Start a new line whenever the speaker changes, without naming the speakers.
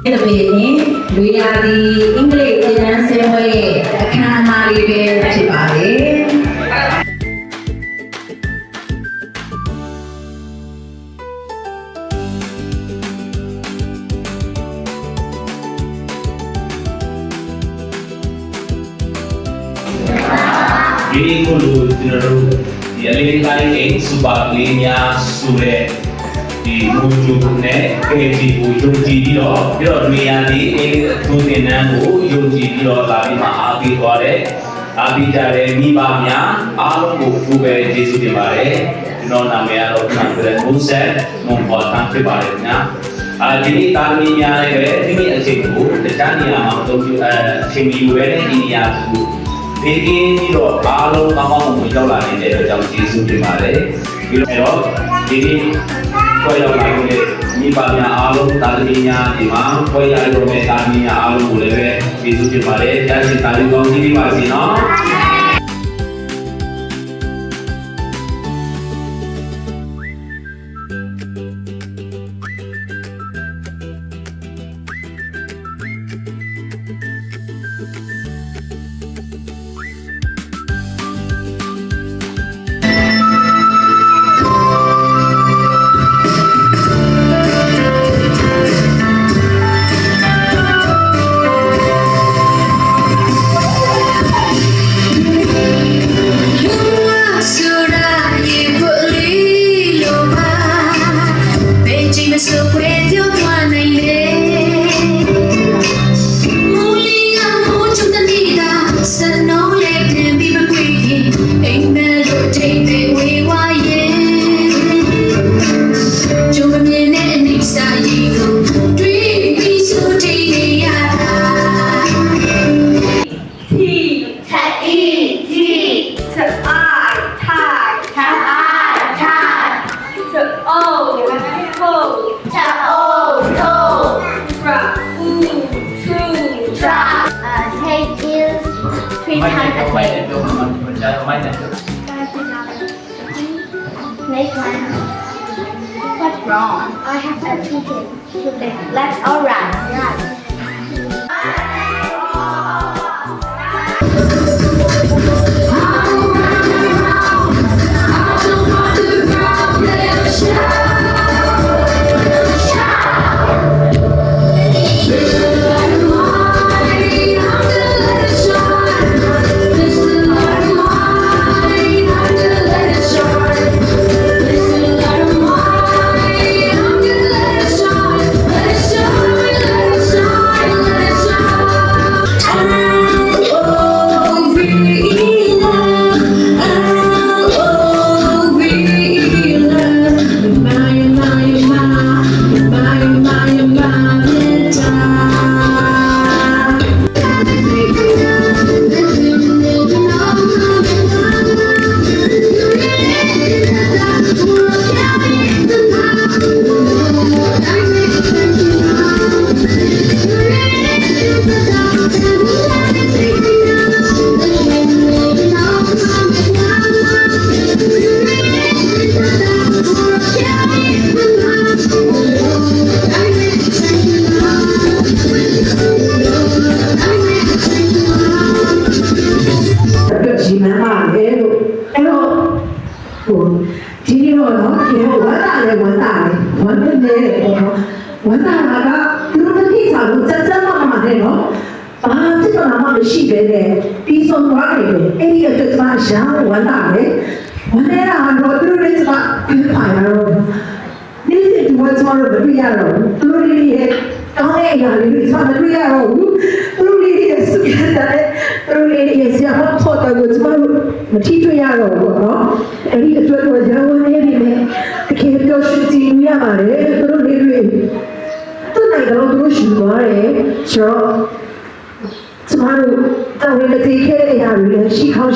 ဒီနေ့လူရသည်အင်္ဂလိပ်သင်တန်းဆင်းပွဲရဲ့အခမ်းအနားလေးပဲဖြစ်ပါတယ်
ဒီကိုလူကျွန်တော်တို့ဒီအလေးတိုင်းအိမ်စူပါကလေးများဆိုတဲ့ဒီမူဂျူနဲ့ KG ကိုယုံကြည်ပြီးတော့နေရာဒီအိမ်သူတင်နန်းကိုယုံကြည်ပြီးတော့လာပြီးမှအားပေးသွားတယ်အားပေးကြတဲ့မိဘများအားလုံးကိုသူပဲကျေးဇူးတင်ပါတယ်ကျွန်တော်နာမည်ကတော့ခန့်တဲ့မိုးဆက်မွန်ပေါ်တန်းဖြစ်ပါတယ်ညာဒီနေ့တာမီများလည်းပဲဒီနေ့အချိန်ကိုတခြားနေရာမှာတော့အချိန်ကြီးဝဲတဲ့ဒီနေရာကိုဒီကင်းပြီးတော့အားလုံးကောင်းကောင်းမွန်ရောက်လာနေတဲ့အတွက်ကြောင့်ကျေးဇူးတင်ပါတယ်ပြီးတော့ဒီနေ့ကိုရောက်လာတဲ့မိဘများအားလုံးတာသမီများဒီမှာကိုရရုံနဲ့တာသမီများအားလုံးကိုလည်းပဲကျေးဇူးတင်ပါတယ်ကြားရှင်တာလီကောင်းကြီးပါစေနော်
Next one. What's wrong? I have a ticket. That's all right.
She